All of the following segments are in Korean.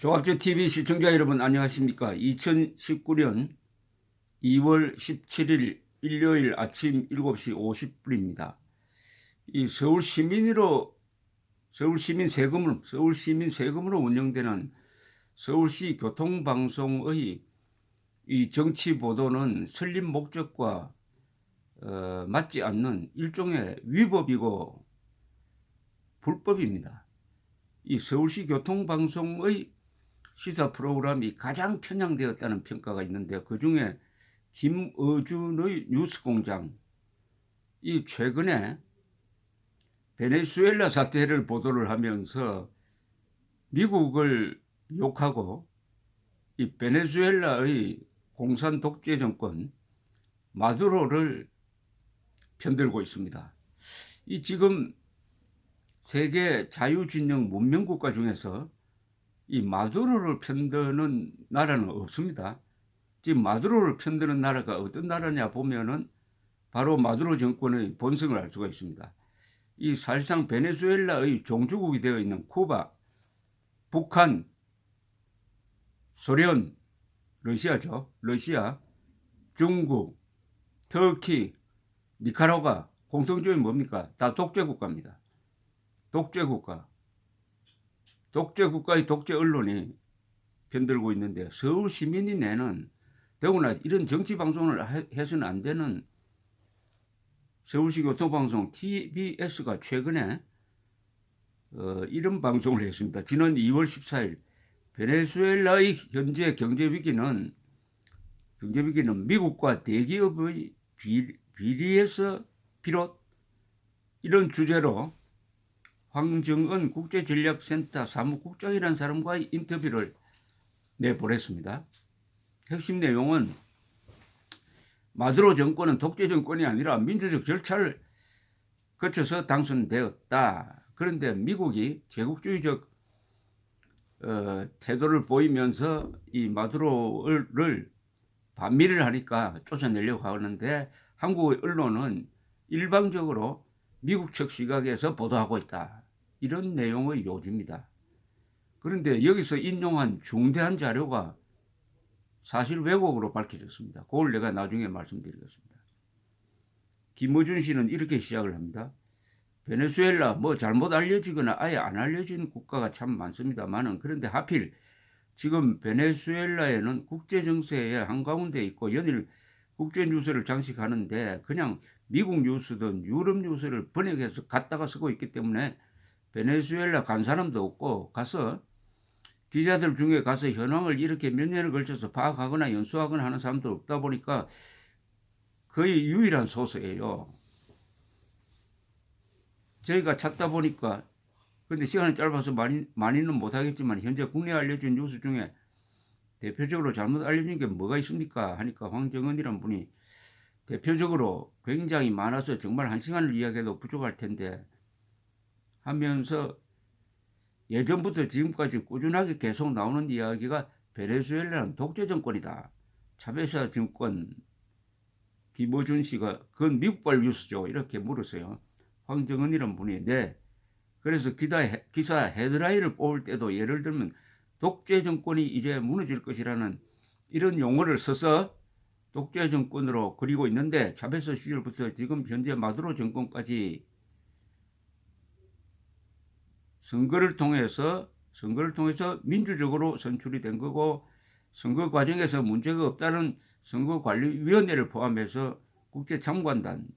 종합제TV 시청자 여러분 안녕하십니까. 2019년 2월 17일 일요일 아침 7시 50분입니다. 이 서울시민 세금으로 운영되는 서울시 교통방송의 이 정치 보도는 설립 목적과 맞지 않는 일종의 위법이고 불법입니다. 이 서울시 교통방송의 시사 프로그램이 가장 편향되었다는 평가가 있는데, 그중에 김어준의 뉴스공장, 이 최근에 베네수엘라 사태를 보도를 하면서 미국을 욕하고 이 베네수엘라의 공산 독재 정권 마두로를 편들고 있습니다. 이 지금 세계 자유진영 문명국가 중에서 이 마두로를 편드는 나라는 없습니다. 지금 마두로를 편드는 나라가 어떤 나라냐 보면은 바로 마두로 정권의 본성을 알 수가 있습니다. 이 사실상 베네수엘라의 종주국이 되어 있는 쿠바, 북한, 소련, 러시아죠. 러시아, 중국, 터키, 니카라과 공통점이 뭡니까? 다 독재국가입니다. 독재국가. 독재국가의 독재 언론이 편들고 있는데, 서울 시민이 내는, 더구나 이런 정치 방송을 해서는 안 되는 서울시 교통방송 TBS가 최근에 이런 방송을 했습니다. 지난 2월 14일 베네수엘라의 현재 경제 위기는 미국과 대기업의 비리에서 비롯, 이런 주제로 황정은 국제전략센터 사무국장이라는 사람과의 인터뷰를 내보냈습니다. 핵심 내용은 마두로 정권은 독재 정권이 아니라 민주적 절차를 거쳐서 당선되었다. 그런데 미국이 제국주의적 태도를 보이면서 이 마두로를 반미를 하니까 쫓아내려고 하는데, 한국의 언론은 일방적으로 미국 측 시각에서 보도하고 있다. 이런 내용의 요지입니다. 그런데 여기서 인용한 중대한 자료가 사실 왜곡으로 밝혀졌습니다. 그걸 내가 나중에 말씀드리겠습니다. 김어준 씨는 이렇게 시작을 합니다. 베네수엘라 잘못 알려지거나 아예 안 알려진 국가가 참 많습니다만은, 그런데 하필 지금 베네수엘라에는 국제정세의 한가운데 있고 연일 국제뉴스를 장식하는데 그냥 미국 뉴스든 유럽 뉴스를 번역해서 갖다가 쓰고 있기 때문에 베네수엘라 간 사람도 없고, 가서 기자들 중에 가서 현황을 이렇게 몇 년을 걸쳐서 파악하거나 연수하거나 하는 사람도 없다 보니까 거의 유일한 소스예요. 저희가 찾다 보니까, 근데 시간이 짧아서 많이는 못하겠지만 현재 국내에 알려진 뉴스 중에 대표적으로 잘못 알려진 게 뭐가 있습니까 하니까 황정은이라는 분이 대표적으로 굉장히 많아서 정말 한 시간을 이야기해도 부족할 텐데 하면서, 예전부터 지금까지 꾸준하게 계속 나오는 이야기가 베네수엘라는 독재 정권이다. 차베사 정권, 김어준 씨가 그건 미국발 뉴스죠. 이렇게 물었어요. 황정은이라는 분이. 네. 그래서 기사 헤드라인을 뽑을 때도 예를 들면 독재 정권이 이제 무너질 것이라는 이런 용어를 써서 독재 정권으로 그리고 있는데, 차베사 시절부터 지금 현재 마두로 정권까지 선거를 통해서 민주적으로 선출이 된 거고, 선거 과정에서 문제가 없다는 선거관리위원회를 포함해서 국제참관단의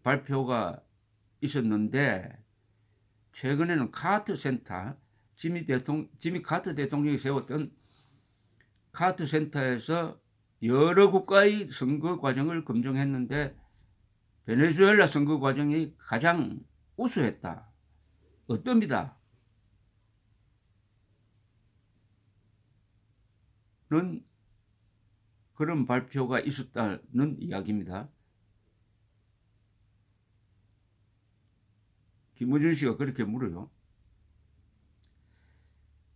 발표가 있었는데, 최근에는 카트 센터, 지미 카트 대통령이 세웠던 카트 센터에서 여러 국가의 선거 과정을 검증했는데 베네수엘라 선거 과정이 가장 우수했다. 어떻습니다. 는 그런 발표가 있었다는 이야기입니다. 김어준 씨가 그렇게 물어요.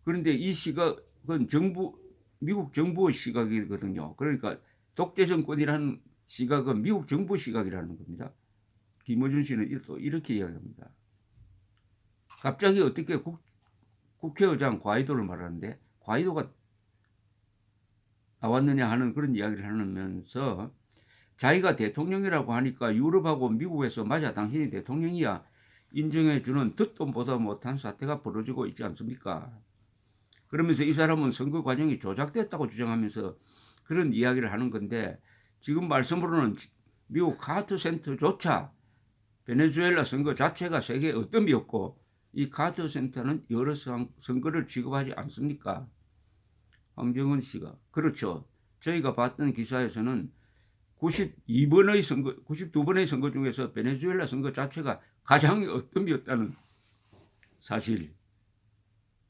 그런데 이 시각은 미국 정부의 시각이거든요. 그러니까 독재 정권이라는 시각은 미국 정부 시각이라는 겁니다. 김어준 씨는 또 이렇게 이야기합니다. 갑자기 어떻게 국회의장 과이도를 말하는데 과이도가 나왔느냐 하는 그런 이야기를 하면서 자기가 대통령이라고 하니까 유럽하고 미국에서 맞아 당신이 대통령이야 인정해주는 듣도 보도 못한 사태가 벌어지고 있지 않습니까? 그러면서 이 사람은 선거 과정이 조작됐다고 주장하면서 그런 이야기를 하는 건데 지금 말씀으로는 미국 카터 센터조차 베네수엘라 선거 자체가 세계에 어뜸이었고 이 카터 센터는 여러 선거를 취급하지 않습니까? 황정은 씨가 그렇죠. 저희가 봤던 기사에서는 92번의 선거 중에서 베네수엘라 선거 자체가 가장 어뜸이었다는 사실.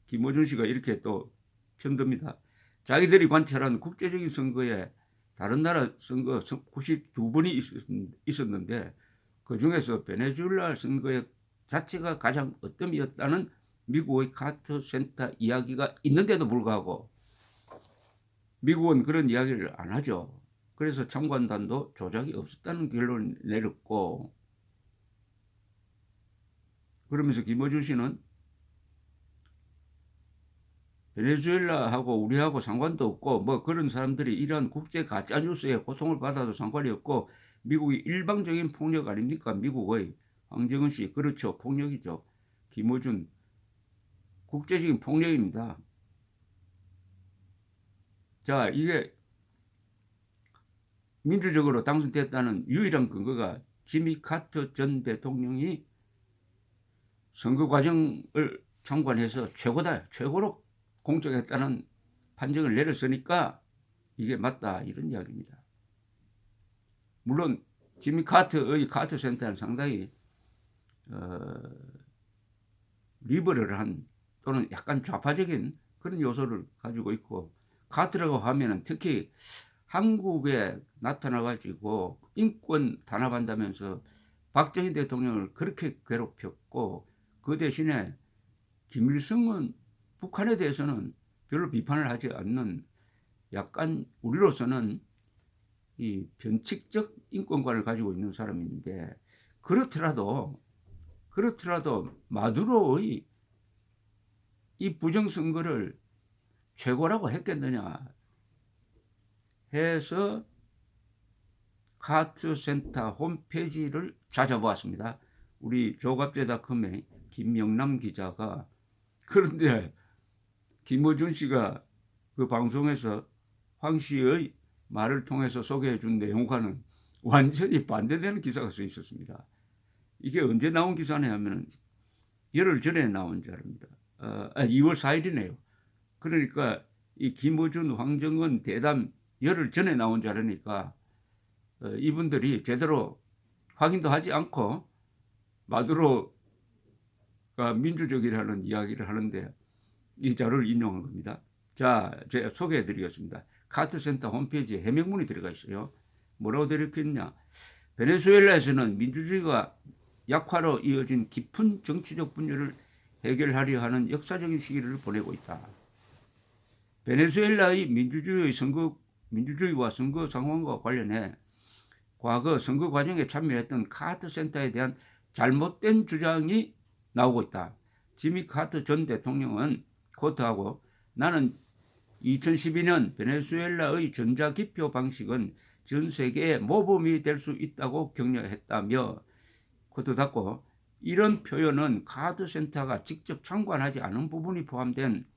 김어준 씨가 이렇게 또 편듭니다. 자기들이 관찰한 국제적인 선거에 다른 나라 선거 92번이 있었는데 그중에서 베네수엘라 선거 자체가 가장 어뜸이었다는 미국의 카터 센터 이야기가 있는데도 불구하고 미국은 그런 이야기를 안 하죠. 그래서 참관단도 조작이 없었다는 결론을 내렸고 그러면서 김어준 씨는 베네수엘라하고 우리하고 상관도 없고 뭐 그런 사람들이 이런 국제 가짜뉴스에 고통을 받아도 상관이 없고 미국이 일방적인 폭력 아닙니까? 미국의 황정은 씨 그렇죠. 폭력이죠. 김어준 국제적인 폭력입니다. 자 이게 민주적으로 당선됐다는 유일한 근거가 지미 카터 전 대통령이 선거 과정을 참관해서 최고로 공정했다는 판정을 내렸으니까 이게 맞다 이런 이야기입니다. 물론 지미 카터의 카터 센터는 상당히 리버럴한 또는 약간 좌파적인 그런 요소를 가지고 있고 카터라고 하면은 특히 한국에 나타나가지고 인권 단합한다면서 박정희 대통령을 그렇게 괴롭혔고 그 대신에 김일성은 북한에 대해서는 별로 비판을 하지 않는 약간 우리로서는 이 변칙적 인권관을 가지고 있는 사람인데 그렇더라도 마두로의 이 부정선거를 최고라고 했겠느냐 해서 카터센터 홈페이지를 찾아보았습니다. 우리 조갑제닷컴의 김영남 기자가 그런데 김어준 씨가 그 방송에서 황 씨의 말을 통해서 소개해 준 내용과는 완전히 반대되는 기사가 써 있었습니다. 이게 언제 나온 기사냐 하면 열흘 전에 나온 자료입니다. 2월 4일이네요. 그러니까 이 김어준 황정은 대담 열흘 전에 나온 자료니까 이분들이 제대로 확인도 하지 않고 마두로가 민주적이라는 이야기를 하는데 이 자료를 인용한 겁니다. 자, 제가 소개해 드리겠습니다. 카터센터 홈페이지에 해명문이 들어가 있어요. 뭐라고 되어 있겠냐. 베네수엘라에서는 민주주의가 약화로 이어진 깊은 정치적 분열을 해결하려 하는 역사적인 시기를 보내고 있다. 베네수엘라의 민주주의와 선거 상황과 관련해 과거 선거 과정에 참여했던 카터 센터에 대한 잘못된 주장이 나오고 있다. 지미 카터 전 대통령은 코트하고 나는 2012년 베네수엘라의 전자기표 방식은 전 세계의 모범이 될 수 있다고 격려했다며 코트 닫고 이런 표현은 카터 센터가 직접 참관하지 않은 부분이 포함된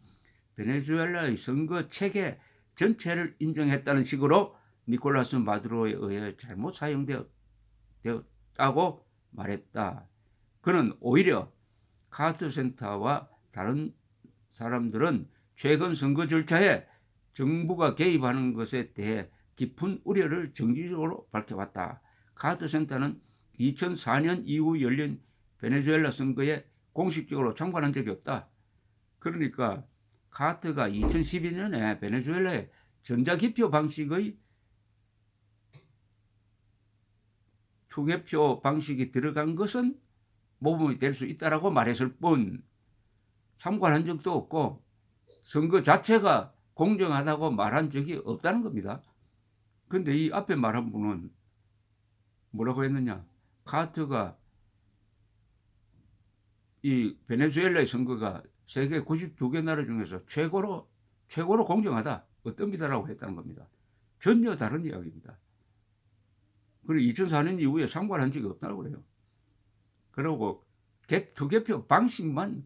베네수엘라의 선거 체계 전체를 인정했다는 식으로 니콜라스 마두로에 의해 잘못 사용되었다고 말했다. 그는 오히려 카터 센터와 다른 사람들은 최근 선거 절차에 정부가 개입하는 것에 대해 깊은 우려를 정기적으로 밝혀왔다. 카터 센터는 2004년 이후 열린 베네수엘라 선거에 공식적으로 참관한 적이 없다. 그러니까 카터가 2012년에 베네수엘라의 전자기표 방식의 투개표 방식이 들어간 것은 모범이 될 수 있다라고 말했을 뿐 참관한 적도 없고 선거 자체가 공정하다고 말한 적이 없다는 겁니다. 그런데 이 앞에 말한 분은 뭐라고 했느냐. 카터가 이 베네수엘라의 선거가 세계 92개 나라 중에서 최고로 공정하다. 어떻습니다라고 했다는 겁니다. 전혀 다른 이야기입니다. 그리고 2004년 이후에 참관한 적이 없다고 그래요. 그리고 투개표 방식만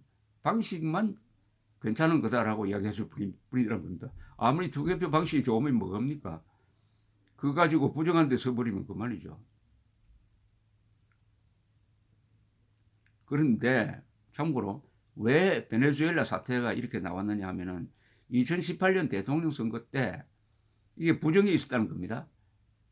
괜찮은 거다라고 이야기했을 뿐이라는 겁니다. 아무리 투개표 방식이 좋으면 뭐합니까? 그거 가지고 부정한 데 서버리면 그만이죠. 그런데 참고로 왜 베네수엘라 사태가 이렇게 나왔느냐 하면은 2018년 대통령 선거 때 이게 부정이 있었다는 겁니다.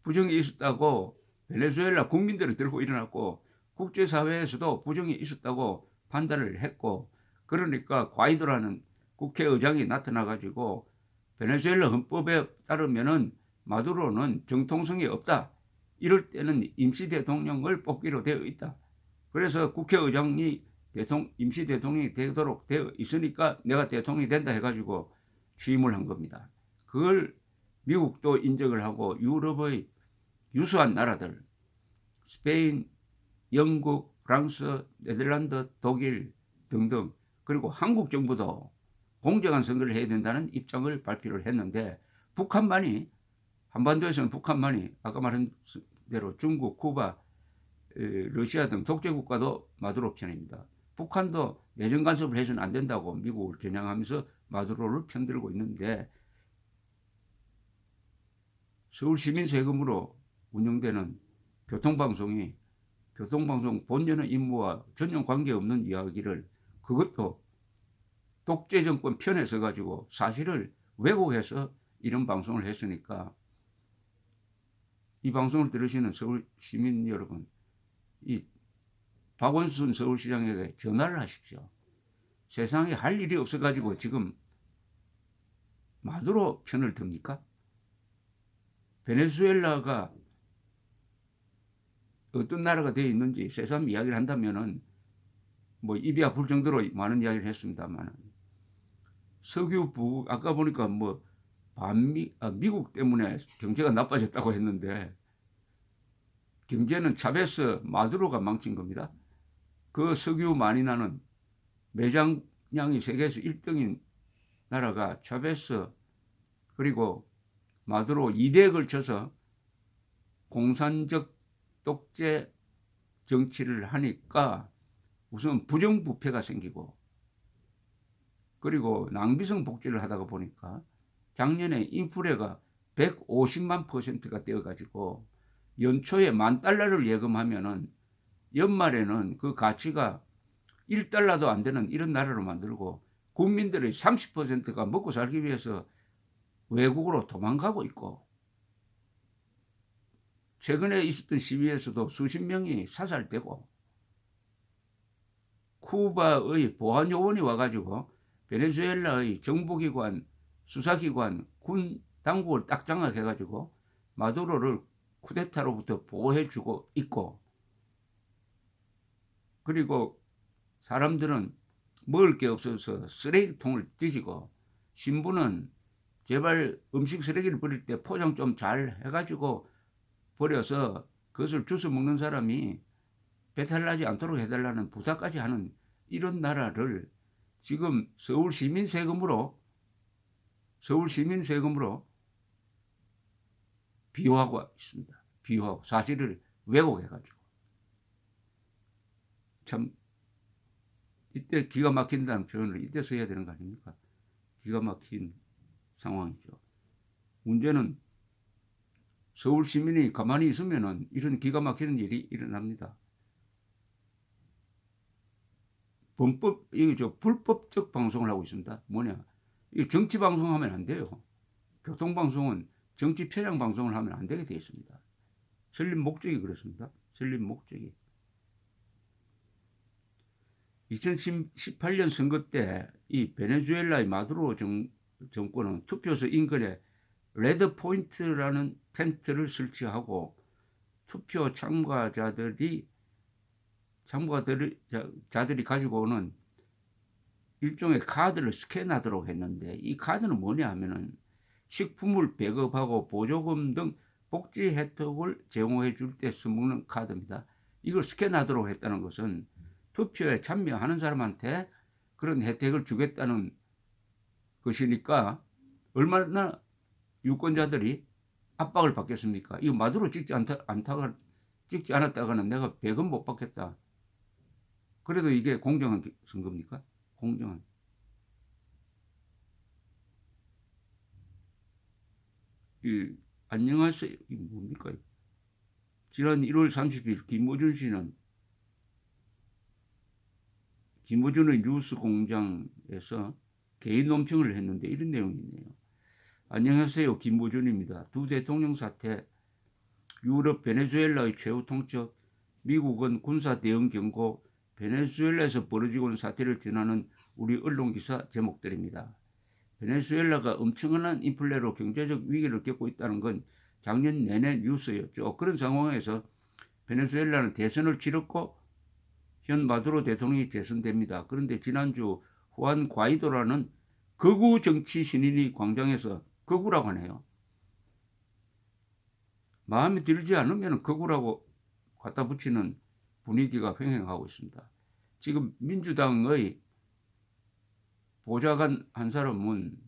부정이 있었다고 베네수엘라 국민들이 들고 일어났고 국제사회에서도 부정이 있었다고 판단을 했고, 그러니까 과이도라는 국회의장이 나타나가지고 베네수엘라 헌법에 따르면은 마두로는 정통성이 없다. 이럴 때는 임시 대통령을 뽑기로 되어 있다. 그래서 국회의장이 임시 대통령이 되도록 되어 있으니까 내가 대통령이 된다 해가지고 취임을 한 겁니다. 그걸 미국도 인정을 하고 유럽의 유수한 나라들, 스페인, 영국, 프랑스, 네덜란드, 독일 등등, 그리고 한국 정부도 공정한 선거를 해야 된다는 입장을 발표를 했는데, 북한만이, 한반도에서는 북한만이 아까 말한 대로 중국, 쿠바, 러시아 등 독재국가도 마두로 편입니다. 북한도 내정 간섭을 해서는 안 된다고 미국을 겨냥하면서 마두로를 편들고 있는데, 서울 시민 세금으로 운영되는 교통방송 본연의 임무와 전혀 관계없는 이야기를, 그것도 독재 정권 편에 서가지고 사실을 왜곡해서 이런 방송을 했으니까, 이 방송을 들으시는 서울 시민 여러분, 이 박원순 서울시장에게 전화를 하십시오. 세상에 할 일이 없어가지고 지금 마두로 편을 듭니까? 베네수엘라가 어떤 나라가 되어 있는지 새삼 이야기를 한다면은 뭐 입이 아플 정도로 많은 이야기를 했습니다만, 석유 부국 아까 보니까 뭐 미국 때문에 경제가 나빠졌다고 했는데, 경제는 차베스 마두로가 망친 겁니다. 그 석유 많이 나는 매장량이 세계에서 1등인 나라가 차베스 그리고 마두로 2대에 걸쳐서 공산적 독재 정치를 하니까 우선 부정부패가 생기고, 그리고 낭비성 복지를 하다가 보니까 작년에 인플레가 150만 %가 되어가지고 연초에 $10,000를 예금하면은 연말에는 그 가치가 $1도 안 되는 이런 나라로 만들고, 국민들의 30%가 먹고 살기 위해서 외국으로 도망가고 있고, 최근에 있었던 시위에서도 수십 명이 사살되고, 쿠바의 보안요원이 와가지고 베네수엘라의 정보기관, 수사기관, 군 당국을 딱 장악해가지고 마두로를 쿠데타로부터 보호해주고 있고, 그리고 사람들은 먹을 게 없어서 쓰레기통을 뒤지고, 신부는 제발 음식 쓰레기를 버릴 때 포장 좀 잘 해가지고 버려서 그것을 주워 먹는 사람이 배탈 나지 않도록 해달라는 부탁까지 하는 이런 나라를 지금 서울 시민 세금으로 비호하고 있습니다. 비호하고 사실을 왜곡해가지고. 참 이때 기가 막힌다는 표현을 이때 써야 되는 거 아닙니까? 기가 막힌 상황이죠. 문제는 서울 시민이 가만히 있으면은 이런 기가 막히는 일이 일어납니다. 불법적 방송을 하고 있습니다. 뭐냐? 이 정치 방송하면 안 돼요. 교통방송은 정치 편향 방송을 하면 안 되게 되어 있습니다. 설립 목적이 그렇습니다. 설립 목적이. 2018년 선거 때 이 베네수엘라의 마두로 정권은 투표소 인근에 레드 포인트라는 텐트를 설치하고 투표 참가자들이 가지고 오는 일종의 카드를 스캔하도록 했는데, 이 카드는 뭐냐 하면은 식품을 배급하고 보조금 등 복지 혜택을 제공해 줄 때 써먹는 카드입니다. 이걸 스캔하도록 했다는 것은 투표에 참여하는 사람한테 그런 혜택을 주겠다는 것이니까 얼마나 유권자들이 압박을 받겠습니까? 이거 마두로 찍지 않았다가는 내가 100원 못 받겠다. 그래도 이게 공정한 선거입니까? 공정한. 안녕하세요. 이 뭡니까? 지난 1월 30일 김어준의 뉴스공장에서 개인 논평을 했는데 이런 내용이 있네요. 안녕하세요. 김어준입니다. 두 대통령 사태, 유럽 베네수엘라의 최후 통첩, 미국은 군사 대응 경고, 베네수엘라에서 벌어지고 있는 사태를 전하는 우리 언론 기사 제목들입니다. 베네수엘라가 엄청난 인플레로 경제적 위기를 겪고 있다는 건 작년 내내 뉴스였죠. 그런 상황에서 베네수엘라는 대선을 치렀고 현 마두로 대통령이 재선됩니다. 그런데 지난주 후안 과이도라는 극우 정치 신인이 광장에서 극우라고 하네요. 마음에 들지 않으면 극우라고 갖다 붙이는 분위기가 횡행하고 있습니다. 지금 민주당의 보좌관 한 사람은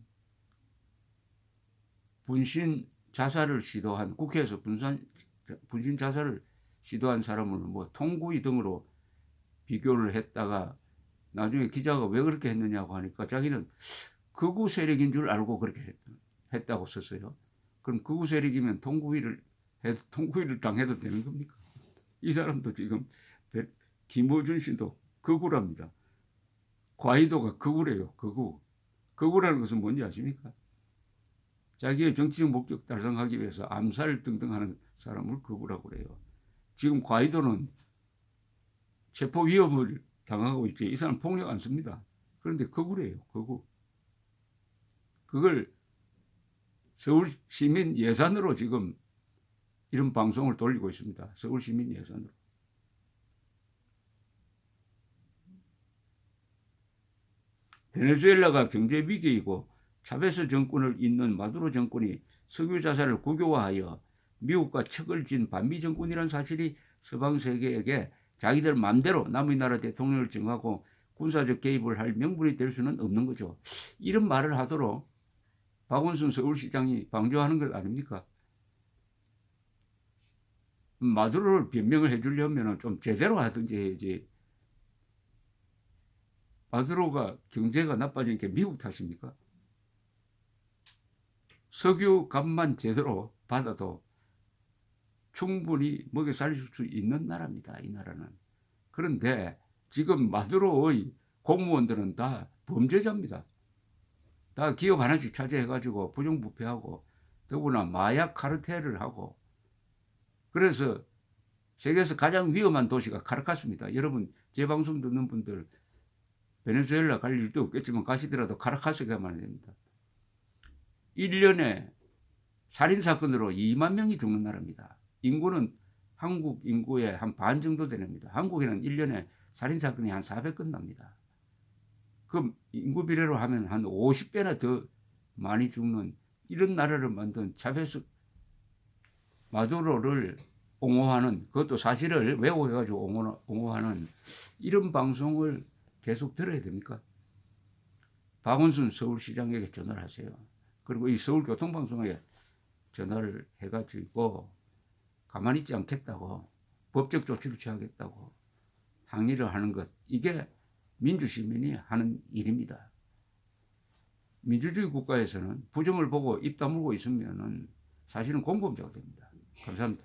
분신 자살을 시도한 국회에서 분신 자살을 시도한 사람을 뭐 통구이 등으로 비교를 했다가 나중에 기자가 왜 그렇게 했느냐고 하니까 자기는 극우 세력인 줄 알고 그렇게 했다고 썼어요. 그럼 극우 세력이면 통구이를 당해도 되는 겁니까? 이 사람도 지금 김어준 씨도 극우랍니다. 과이도가 극우래요. 극우라는 것은 뭔지 아십니까? 자기의 정치적 목적 달성하기 위해서 암살 등등 하는 사람을 극우라고 그래요. 지금 과이도는 체포 위협을 당하고 있지. 이 사람 폭력 안 씁니다. 그런데 극우래요. 극우. 그걸 서울 시민 예산으로 지금 이런 방송을 돌리고 있습니다. 서울 시민 예산으로. 베네수엘라가 경제 위기이고 차베스 정권을 잇는 마두로 정권이 석유 자산을 국유화하여 미국과 척을 진 반미 정권이라는 사실이 서방 세계에게 자기들 마음대로 남의 나라 대통령을 정하고 군사적 개입을 할 명분이 될 수는 없는 거죠. 이런 말을 하도록 박원순 서울시장이 방조하는 것 아닙니까? 마두로를 변명을 해주려면 좀 제대로 하든지 해야지. 마두로가 경제가 나빠진 게 미국 탓입니까? 석유 값만 제대로 받아도 충분히 먹여 살릴 수 있는 나라입니다. 이 나라는. 그런데 지금 마두로의 공무원들은 다 범죄자입니다. 다 기업 하나씩 차지해가지고 부정부패하고 더구나 마약 카르텔을 하고 그래서 세계에서 가장 위험한 도시가 카라카스입니다. 여러분 제 방송 듣는 분들 베네수엘라 갈 일도 없겠지만 가시더라도 카라카스 가면 됩니다. 1년에 살인사건으로 2만 명이 죽는 나라입니다. 인구는 한국 인구의 한 반 정도 됩니다. 한국에는 1년에 살인사건이 한 400건 납니다. 그럼 인구 비례로 하면 한 50배나 더 많이 죽는 이런 나라를 만든 차베스 마두로를 옹호하는 그것도 사실을 왜곡해가지고 옹호하는 이런 방송을 계속 들어야 됩니까? 박원순 서울시장에게 전화를 하세요. 그리고 이 서울교통방송에 전화를 해가지고 가만히 있지 않겠다고 법적 조치를 취하겠다고 항의를 하는 것 이게 민주시민이 하는 일입니다. 민주주의 국가에서는 부정을 보고 입 다물고 있으면 사실은 공범죄가 됩니다. 감사합니다.